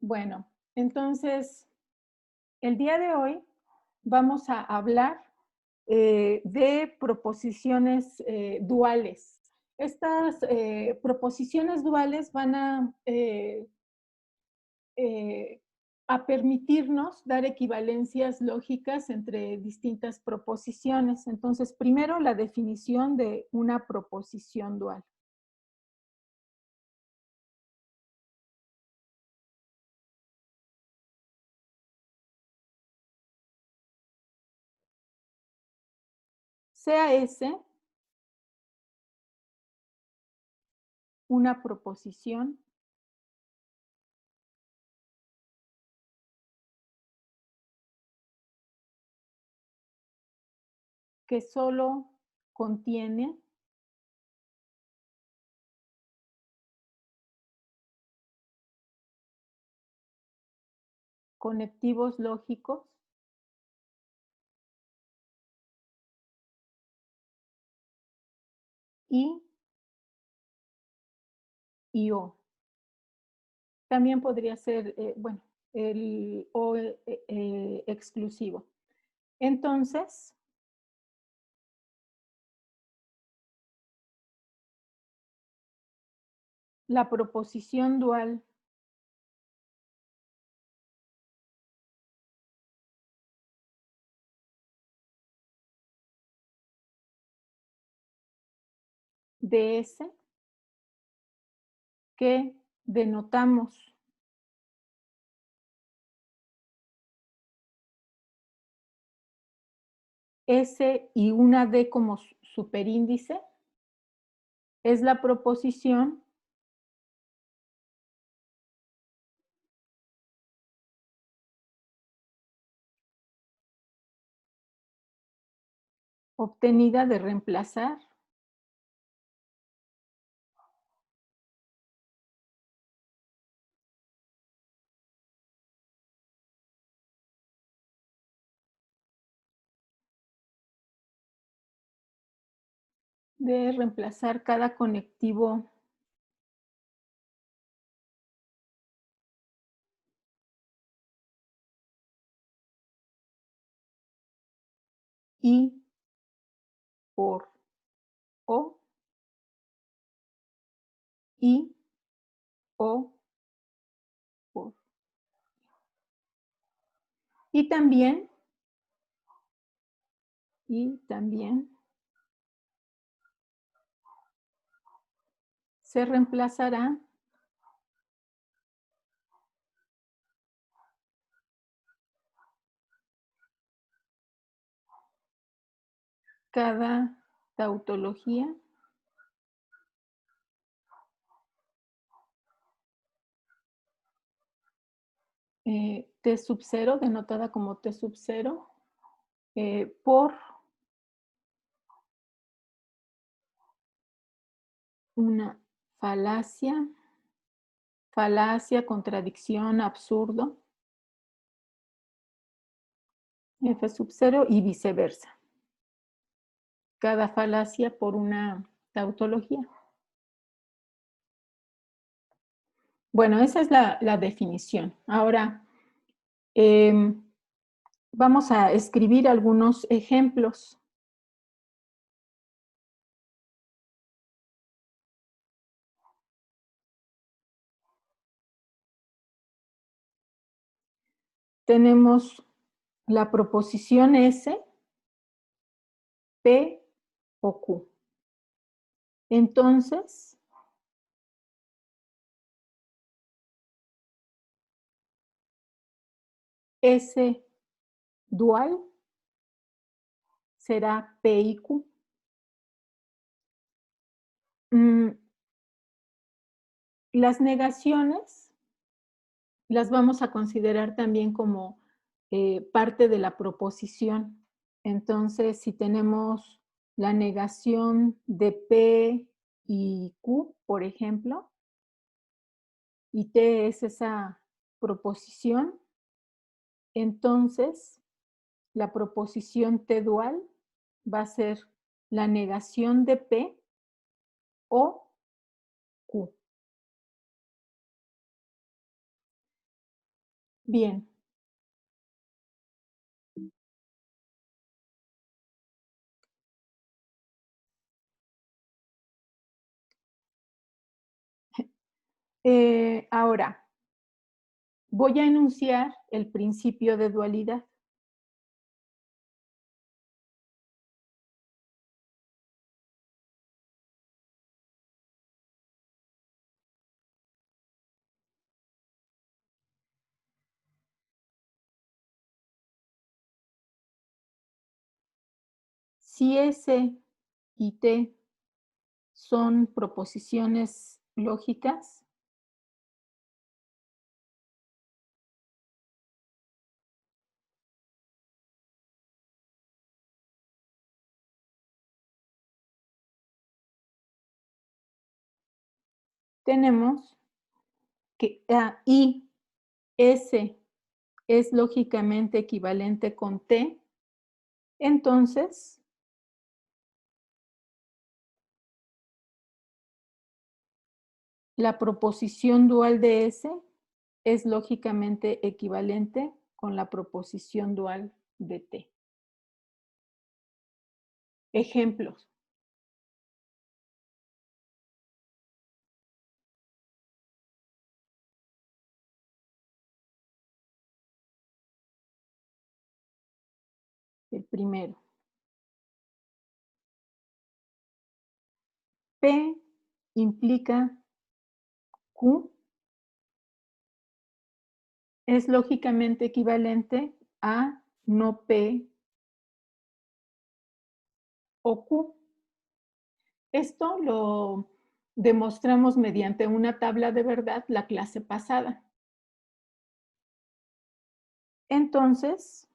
Bueno, entonces, el día de hoy vamos a hablar de proposiciones duales. Estas proposiciones duales van eh, a permitirnos dar equivalencias lógicas entre distintas proposiciones. Entonces, primero la definición de una proposición dual. Sea S una proposición que solo contiene conectivos lógicos I y O. También podría ser, bueno, el O exclusivo. Entonces, la proposición dual de S que denotamos S y una D como superíndice es la proposición obtenida de reemplazar cada conectivo I por O, I, O por. Y también se reemplazará cada tautología T sub 0, denotada como T sub 0, por una falacia, contradicción, absurdo, F sub 0 y viceversa. Cada falacia por una tautología. Bueno, esa es la definición. Ahora, vamos a escribir algunos ejemplos. Tenemos la proposición S, P o Q. Entonces, S dual será P y Q. Las negaciones las vamos a considerar también como parte de la proposición. Entonces, si tenemos la negación de P y Q, por ejemplo, y T es esa proposición, entonces la proposición T dual va a ser la negación de P o Q. Bien. Ahora, voy a enunciar el principio de dualidad. Si S y T son proposiciones lógicas, tenemos que y S es lógicamente equivalente con T, entonces la proposición dual de S es lógicamente equivalente con la proposición dual de T. Ejemplos. El primero. P implica Q es lógicamente equivalente a no P o Q. Esto lo demostramos mediante una tabla de verdad la clase pasada. Entonces,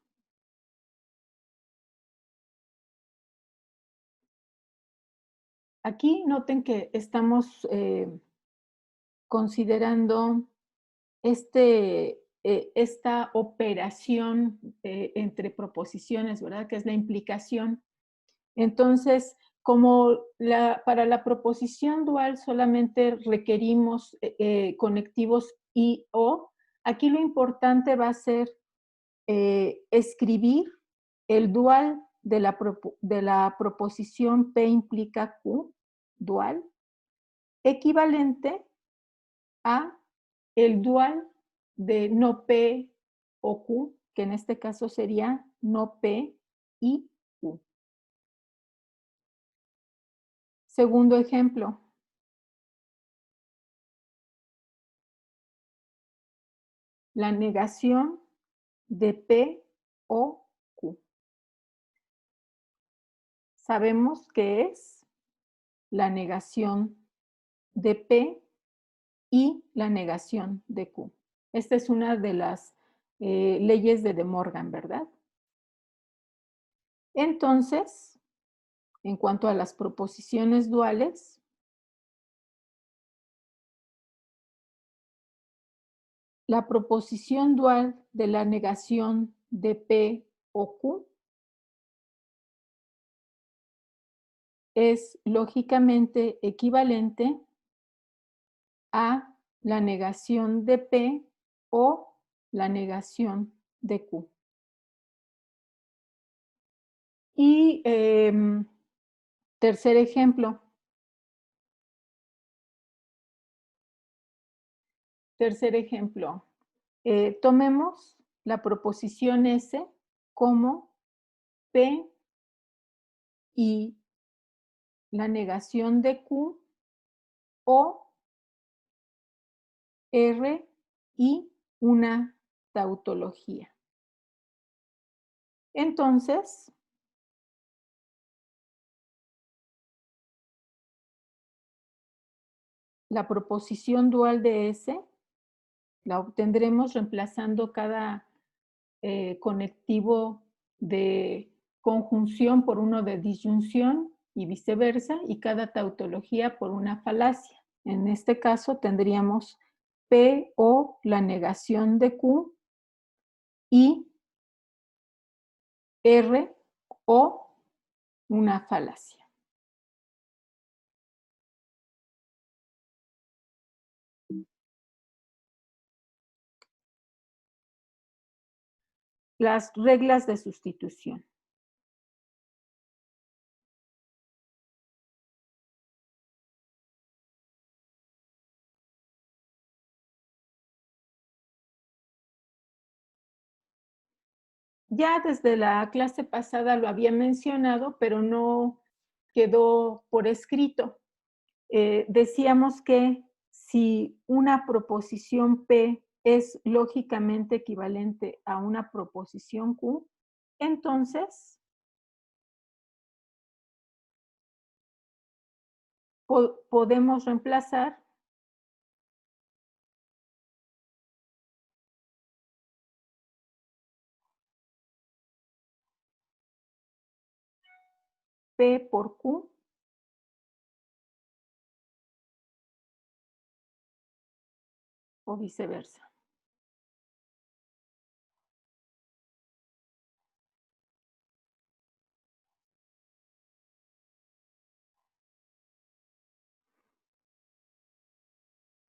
aquí noten que estamos considerando esta operación entre proposiciones, ¿verdad? Que es la implicación. Entonces, como para la proposición dual solamente requerimos conectivos y o, aquí lo importante va a ser escribir el dual de la proposición P implica Q, dual, equivalente a el dual de no P o Q, que en este caso sería no P y Q. Segundo ejemplo. La negación de P o Q. Sabemos que es la negación de P y la negación de Q. Esta es una de las leyes de De Morgan, ¿verdad? Entonces, en cuanto a las proposiciones duales, la proposición dual de la negación de P o Q es lógicamente equivalente a la negación de P o la negación de Q. Y tercer ejemplo. Tercer ejemplo. Tomemos la proposición S como P y la negación de Q o R y una tautología. Entonces, la proposición dual de S la obtendremos reemplazando cada conectivo de conjunción por uno de disyunción y viceversa, y cada tautología por una falacia. En este caso tendríamos P o la negación de Q y R o una falacia. las reglas de sustitución. Ya desde la clase pasada lo había mencionado, pero no quedó por escrito. Decíamos que si una proposición P es lógicamente equivalente a una proposición Q, entonces podemos reemplazar P por Q o viceversa.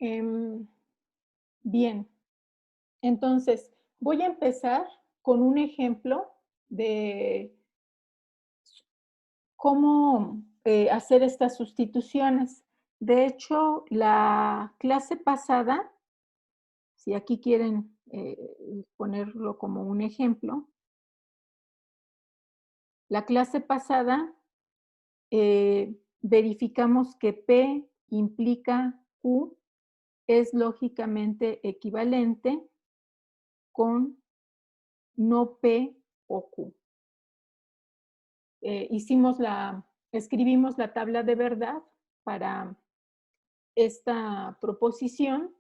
Bien, entonces voy a empezar con un ejemplo de cómo hacer estas sustituciones. De hecho, la clase pasada, si aquí quieren ponerlo como un ejemplo, la clase pasada verificamos que P implica Q es lógicamente equivalente con no P o Q. Escribimos la tabla de verdad para esta proposición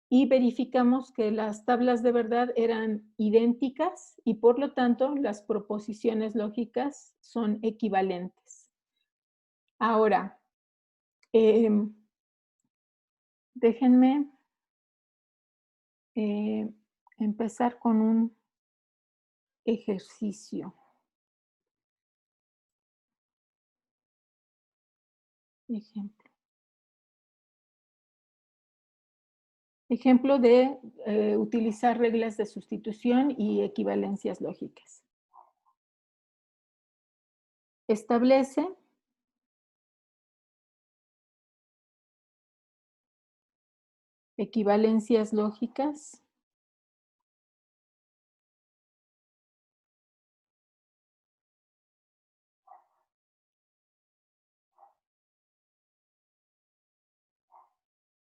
y verificamos que las tablas de verdad eran idénticas y por lo tanto las proposiciones lógicas son equivalentes. Ahora, déjenme empezar con un ejercicio. Ejemplo. Ejemplo de utilizar reglas de sustitución y equivalencias lógicas. Establece equivalencias lógicas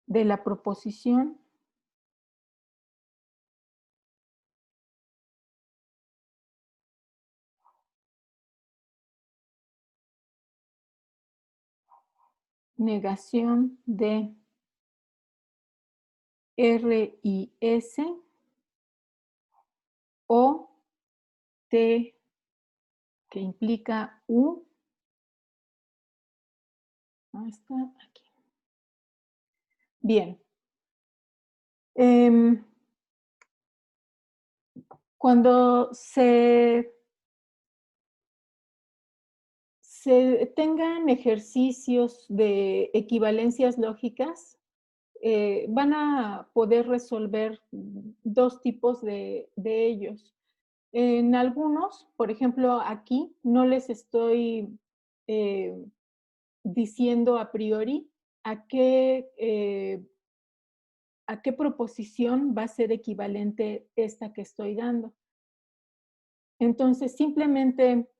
de la proposición negación de R y S o T que implica U hasta aquí. Bien. Cuando se tengan ejercicios de equivalencias lógicas, van a poder resolver dos tipos de ellos. En algunos, por ejemplo, aquí no les estoy diciendo a priori a qué proposición va a ser equivalente esta que estoy dando. Entonces, simplemente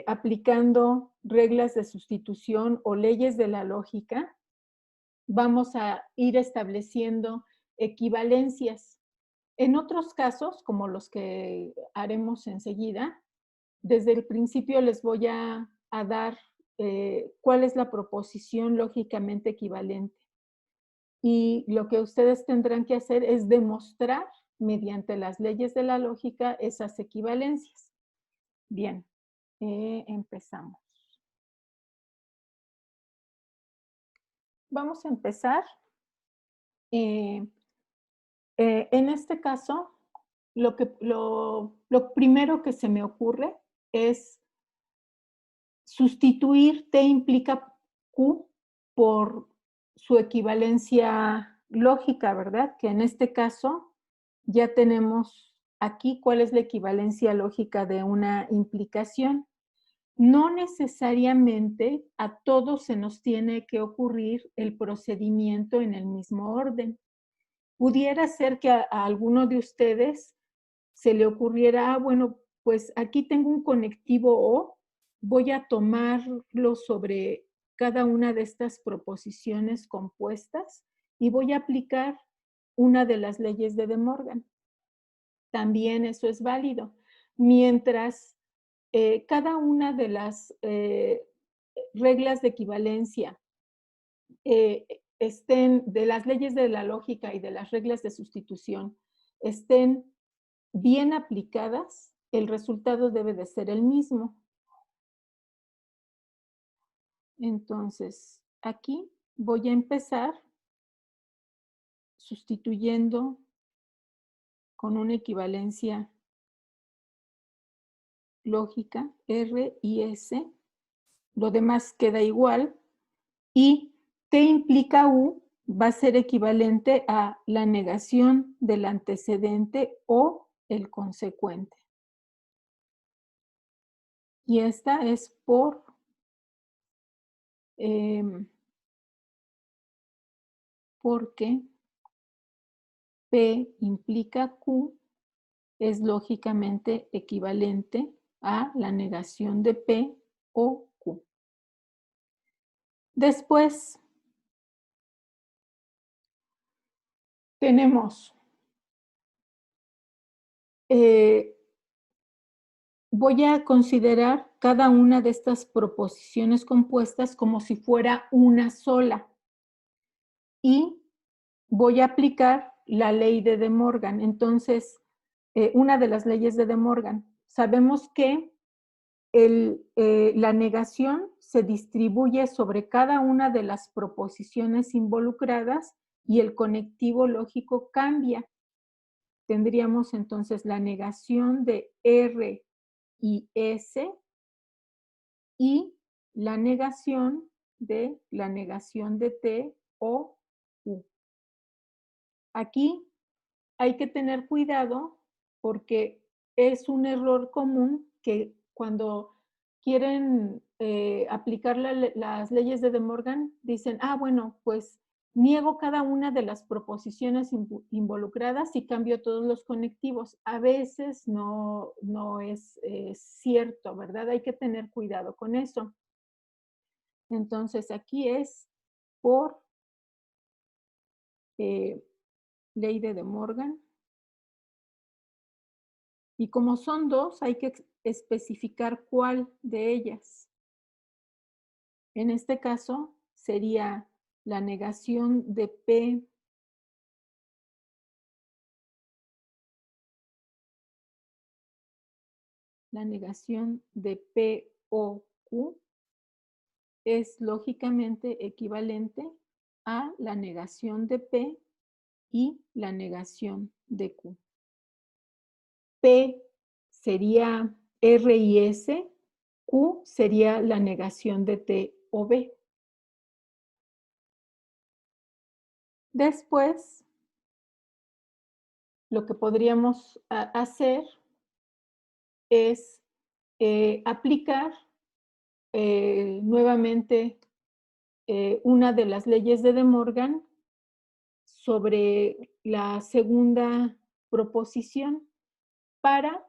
aplicando reglas de sustitución o leyes de la lógica, vamos a ir estableciendo equivalencias. En otros casos, como los que haremos enseguida, desde el principio les voy a dar cuál es la proposición lógicamente equivalente. Y lo que ustedes tendrán que hacer es demostrar mediante las leyes de la lógica esas equivalencias. Bien, empezamos. Vamos a empezar. En este caso, lo primero que se me ocurre es sustituir T implica Q por su equivalencia lógica, ¿verdad? Que en este caso ya tenemos aquí, ¿cuál es la equivalencia lógica de una implicación? No necesariamente a todos se nos tiene que ocurrir el procedimiento en el mismo orden. Pudiera ser que a alguno de ustedes se le ocurriera, bueno, pues aquí tengo un conectivo O, voy a tomarlo sobre cada una de estas proposiciones compuestas y voy a aplicar una de las leyes de De Morgan. También eso es válido. Mientras cada una de las reglas de equivalencia estén, de las leyes de la lógica y de las reglas de sustitución, estén bien aplicadas, el resultado debe de ser el mismo. Entonces, aquí voy a empezar sustituyendo con una equivalencia lógica, R y S. Lo demás queda igual. Y T implica U va a ser equivalente a la negación del antecedente o el consecuente. Y esta es porque P implica Q es lógicamente equivalente a la negación de P o Q. Después tenemos, voy a considerar cada una de estas proposiciones compuestas como si fuera una sola y voy a aplicar la ley de De Morgan. Entonces, una de las leyes de De Morgan. Sabemos que la negación se distribuye sobre cada una de las proposiciones involucradas y el conectivo lógico cambia. Tendríamos entonces la negación de R y S y la negación de T o U. Aquí hay que tener cuidado porque es un error común que cuando quieren aplicar las leyes de De Morgan, dicen, ah, bueno, pues niego cada una de las proposiciones involucradas y cambio todos los conectivos. A veces no es cierto, ¿verdad? Hay que tener cuidado con eso. Entonces, aquí es por ley de De Morgan. Y como son dos, hay que especificar cuál de ellas. En este caso, sería la negación de P la negación de P o Q es lógicamente equivalente a la negación de P y la negación de Q. P sería R y S, Q sería la negación de T o B. Después, lo que podríamos hacer es aplicar nuevamente una de las leyes de De Morgan sobre la segunda proposición para,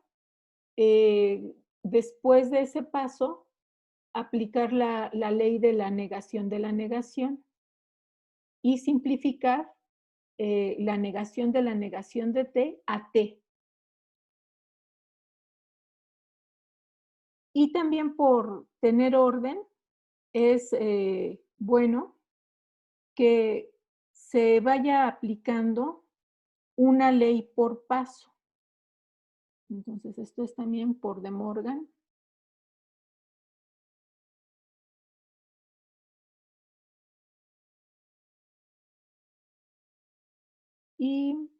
después de ese paso, aplicar la ley de la negación y simplificar la negación de T a T. Y también por tener orden, es bueno que se vaya aplicando una ley por paso. Entonces, esto es también por De Morgan. Y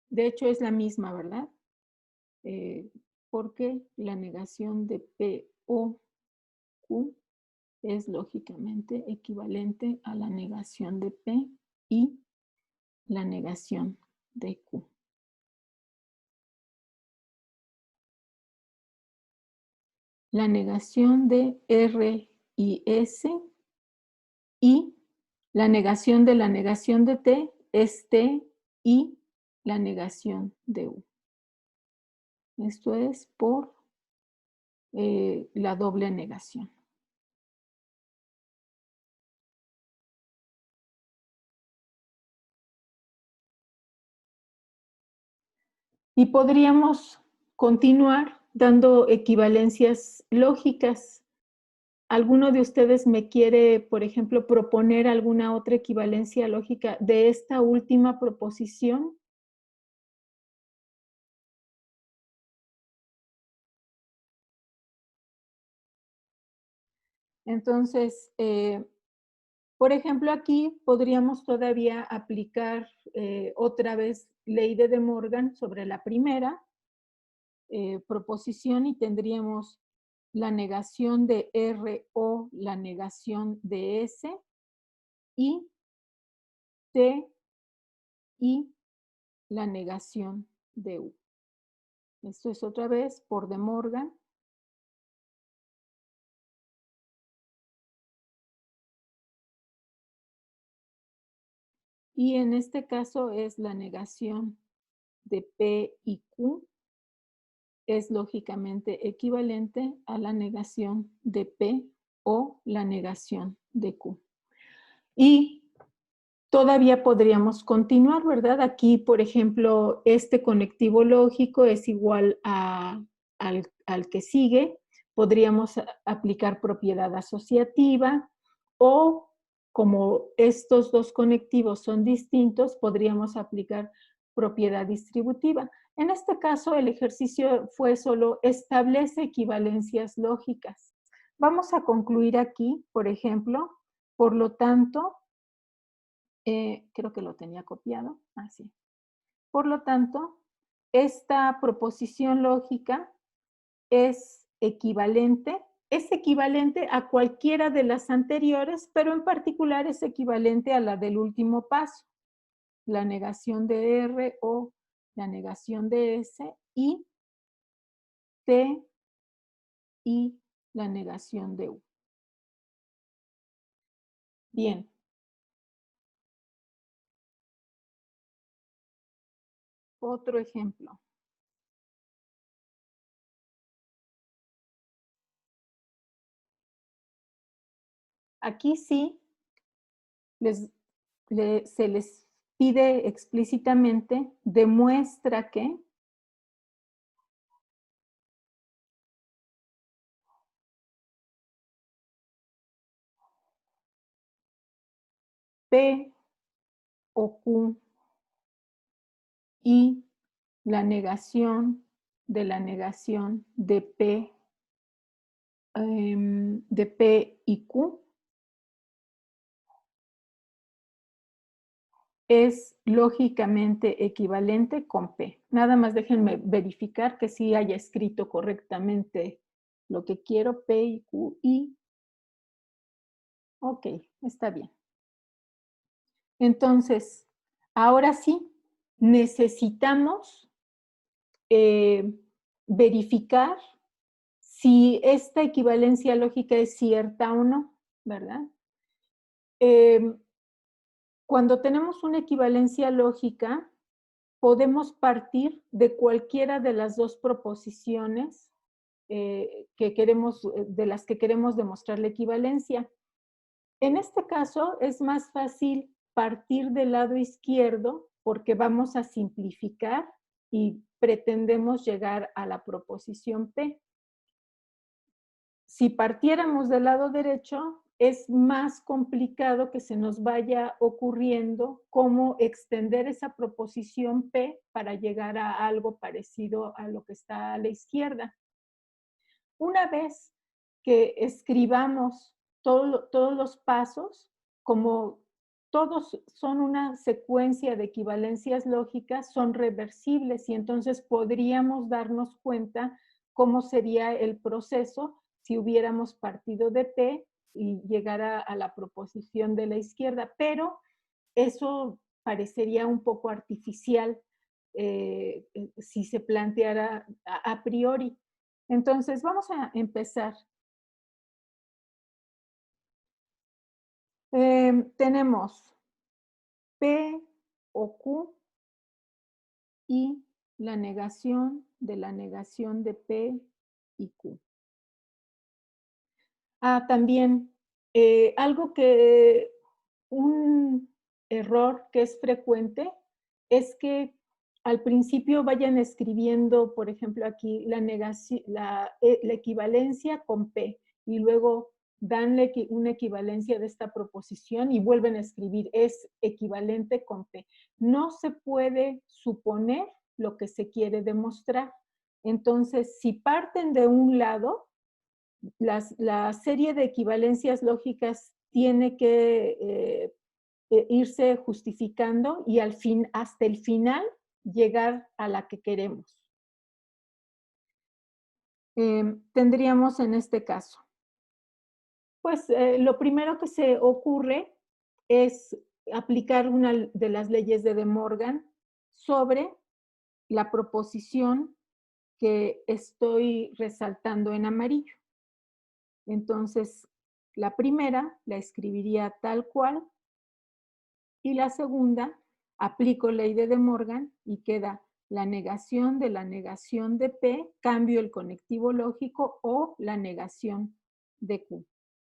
de hecho es la misma, ¿verdad? Porque la negación de P o Q es lógicamente equivalente a la negación de P y la negación de Q. la negación de R y S, y la negación de T es T y la negación de U. Esto es por la doble negación. Y podríamos continuar dando equivalencias lógicas. ¿Alguno de ustedes me quiere, por ejemplo, proponer alguna otra equivalencia lógica de esta última proposición? Entonces, por ejemplo, aquí podríamos todavía aplicar otra vez ley de Morgan sobre la primera proposición y tendríamos la negación de R o la negación de S y T y la negación de U. Esto es otra vez por De Morgan. Y en este caso es la negación de P y Q, es lógicamente equivalente a la negación de P o la negación de Q. Y todavía podríamos continuar, ¿verdad? Aquí, por ejemplo, este conectivo lógico es igual al que sigue. Podríamos aplicar propiedad asociativa o como estos dos conectivos son distintos, podríamos aplicar propiedad distributiva. En este caso, el ejercicio fue solo establece equivalencias lógicas. Vamos a concluir aquí, por ejemplo, por lo tanto, creo que lo tenía copiado, así. Por lo tanto, esta proposición lógica es equivalente a cualquiera de las anteriores, pero en particular es equivalente a la del último paso, la negación de R o la negación de S y T y la negación de U. Bien. Otro ejemplo. Aquí sí se les pide explícitamente, demuestra que P o Q y la negación de la negación de P y Q es lógicamente equivalente con P. Nada más déjenme verificar que sí haya escrito correctamente lo que quiero, P y Q y... Ok, está bien. Entonces, ahora sí, necesitamos verificar si esta equivalencia lógica es cierta o no, ¿verdad? Cuando tenemos una equivalencia lógica, podemos partir de cualquiera de las dos proposiciones de las que queremos demostrar la equivalencia. En este caso, es más fácil partir del lado izquierdo porque vamos a simplificar y pretendemos llegar a la proposición P. Si partiéramos del lado derecho, es más complicado que se nos vaya ocurriendo cómo extender esa proposición P para llegar a algo parecido a lo que está a la izquierda. Una vez que escribamos todos los pasos, como todos son una secuencia de equivalencias lógicas, son reversibles y entonces podríamos darnos cuenta cómo sería el proceso si hubiéramos partido de P y llegara a la proposición de la izquierda, pero eso parecería un poco artificial si se planteara a priori. Entonces, vamos a empezar. Tenemos P o Q y la negación de P y Q. También un error que es frecuente es que al principio vayan escribiendo, por ejemplo, aquí la equivalencia con P y luego dan una equivalencia de esta proposición y vuelven a escribir, es equivalente con P. No se puede suponer lo que se quiere demostrar. Entonces, si parten de un lado, la serie de equivalencias lógicas tiene que irse justificando y hasta el final llegar a la que queremos. Tendríamos en este caso, pues lo primero que se ocurre es aplicar una de las leyes de De Morgan sobre la proposición que estoy resaltando en amarillo. Entonces, la primera la escribiría tal cual y la segunda aplico ley de De Morgan y queda la negación de P, cambio el conectivo lógico o la negación de Q.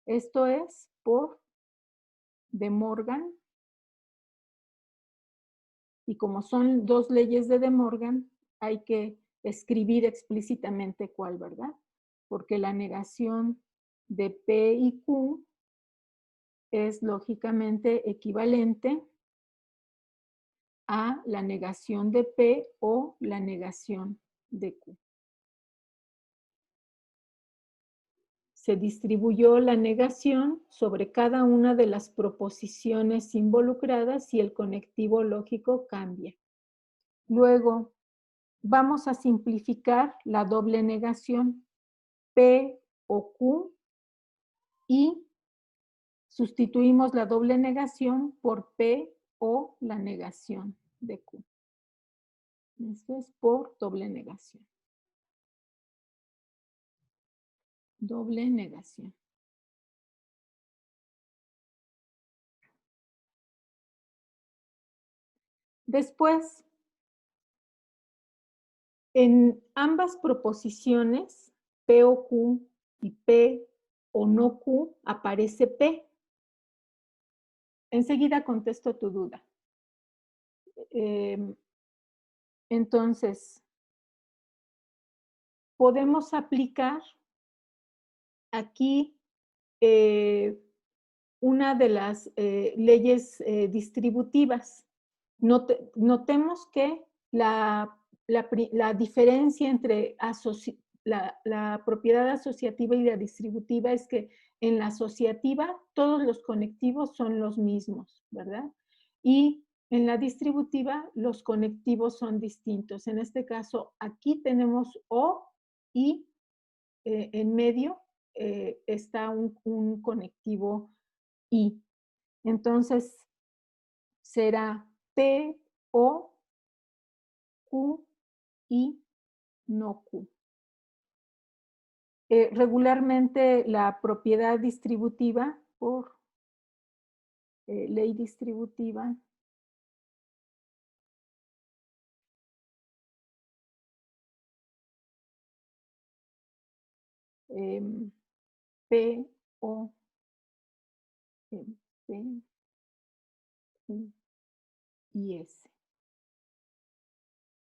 Esto es por De Morgan y como son dos leyes de De Morgan, hay que escribir explícitamente cuál, ¿verdad? Porque la negación de P y Q es lógicamente equivalente a la negación de P o la negación de Q. Se distribuyó la negación sobre cada una de las proposiciones involucradas y el conectivo lógico cambia. Luego, vamos a simplificar la doble negación P o Q y sustituimos la doble negación por P o la negación de Q. Esto es por doble negación. Doble negación. Después, en ambas proposiciones, P o Q y P o no Q, aparece P. Enseguida contesto tu duda. Entonces, podemos aplicar aquí una de las leyes distributivas. Notemos que la diferencia entre la propiedad asociativa y la distributiva es que en la asociativa todos los conectivos son los mismos, ¿verdad? Y en la distributiva los conectivos son distintos. En este caso, aquí tenemos O y en medio está un conectivo I. Entonces, será P, O, Q, I, no Q. Regularmente la propiedad distributiva por ley distributiva P, O, P, Q y S.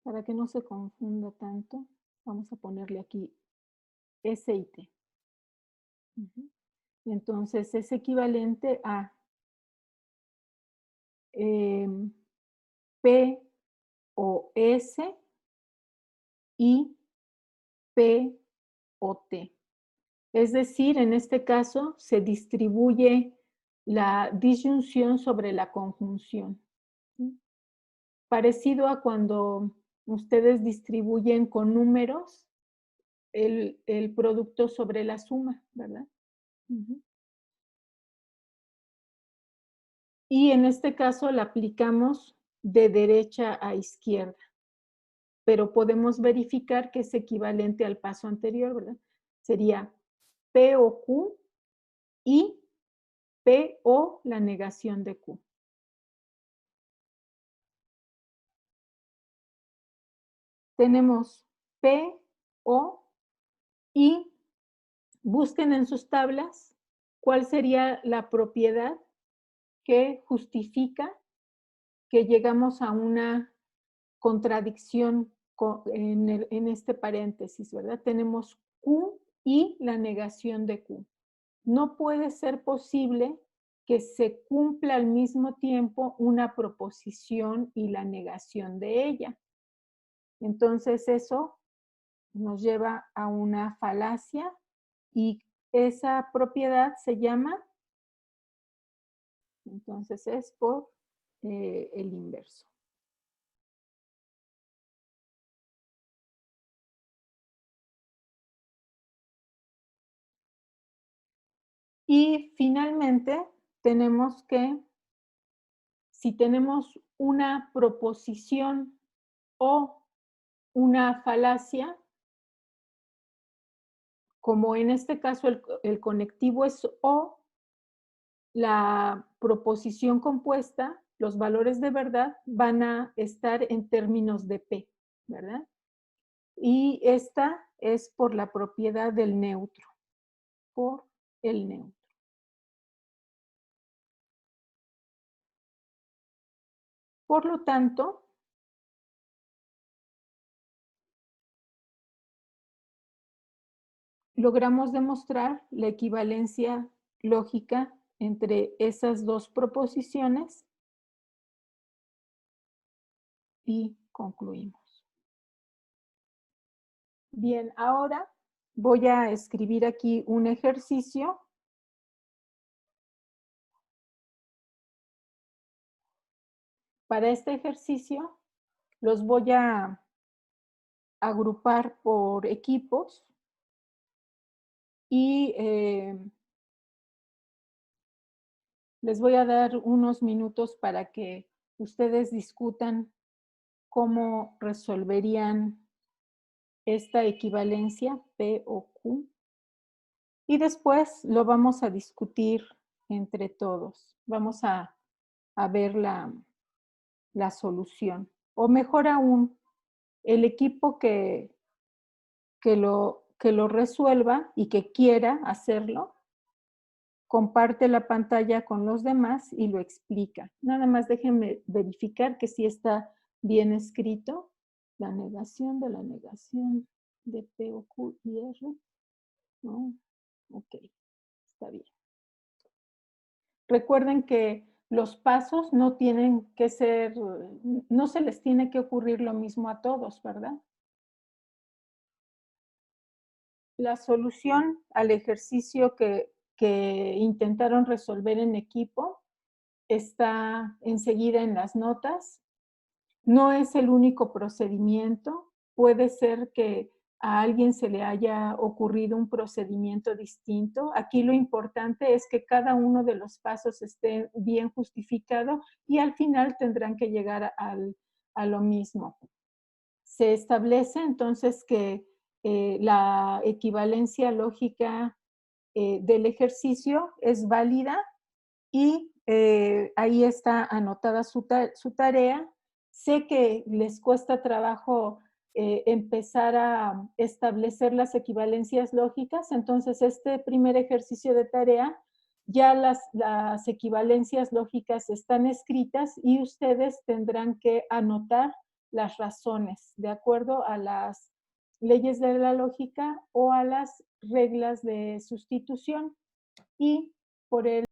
Para que no se confunda tanto, vamos a ponerle aquí S y T. Entonces es equivalente a P o S y P o T. Es decir, en este caso se distribuye la disyunción sobre la conjunción. ¿Sí? Parecido a cuando ustedes distribuyen con números el producto sobre la suma, ¿verdad? Y en este caso la aplicamos de derecha a izquierda. pero podemos verificar que es equivalente al paso anterior, ¿verdad? Sería P o Q y P o la negación de Q. Tenemos P, O y busquen en sus tablas cuál sería la propiedad que justifica que llegamos a una contradicción en este paréntesis, ¿verdad? Tenemos Q y la negación de Q. No puede ser posible que se cumpla al mismo tiempo una proposición y la negación de ella. Entonces eso nos lleva a una falacia y esa propiedad se llama, entonces es por el inverso. Y finalmente tenemos que, si tenemos una proposición o una falacia, como en este caso el conectivo es O, la proposición compuesta, los valores de verdad van a estar en términos de P, ¿verdad? Y esta es por la propiedad del neutro, por el neutro. Por lo tanto, logramos demostrar la equivalencia lógica entre esas dos proposiciones y concluimos. Bien, ahora voy a escribir aquí un ejercicio. Para este ejercicio los voy a agrupar por equipos y les voy a dar unos minutos para que ustedes discutan cómo resolverían esta equivalencia P o Q. Y después lo vamos a discutir entre todos. Vamos a ver la solución. O mejor aún, el equipo que lo resuelva y que quiera hacerlo, comparte la pantalla con los demás y lo explica. Nada más déjenme verificar que sí está bien escrito. La negación de P o Q y R. ¿No? Ok, está bien. Recuerden que los pasos no tienen que ser, no se les tiene que ocurrir lo mismo a todos, ¿verdad? La solución al ejercicio que intentaron resolver en equipo está enseguida en las notas. No es el único procedimiento. Puede ser que a alguien se le haya ocurrido un procedimiento distinto. Aquí lo importante es que cada uno de los pasos esté bien justificado y al final tendrán que llegar a lo mismo. Se establece entonces que la equivalencia lógica del ejercicio es válida y ahí está anotada su tarea. Sé que les cuesta trabajo empezar a establecer las equivalencias lógicas, entonces este primer ejercicio de tarea, ya las equivalencias lógicas están escritas y ustedes tendrán que anotar las razones de acuerdo a las leyes de la lógica o a las reglas de sustitución. Y por el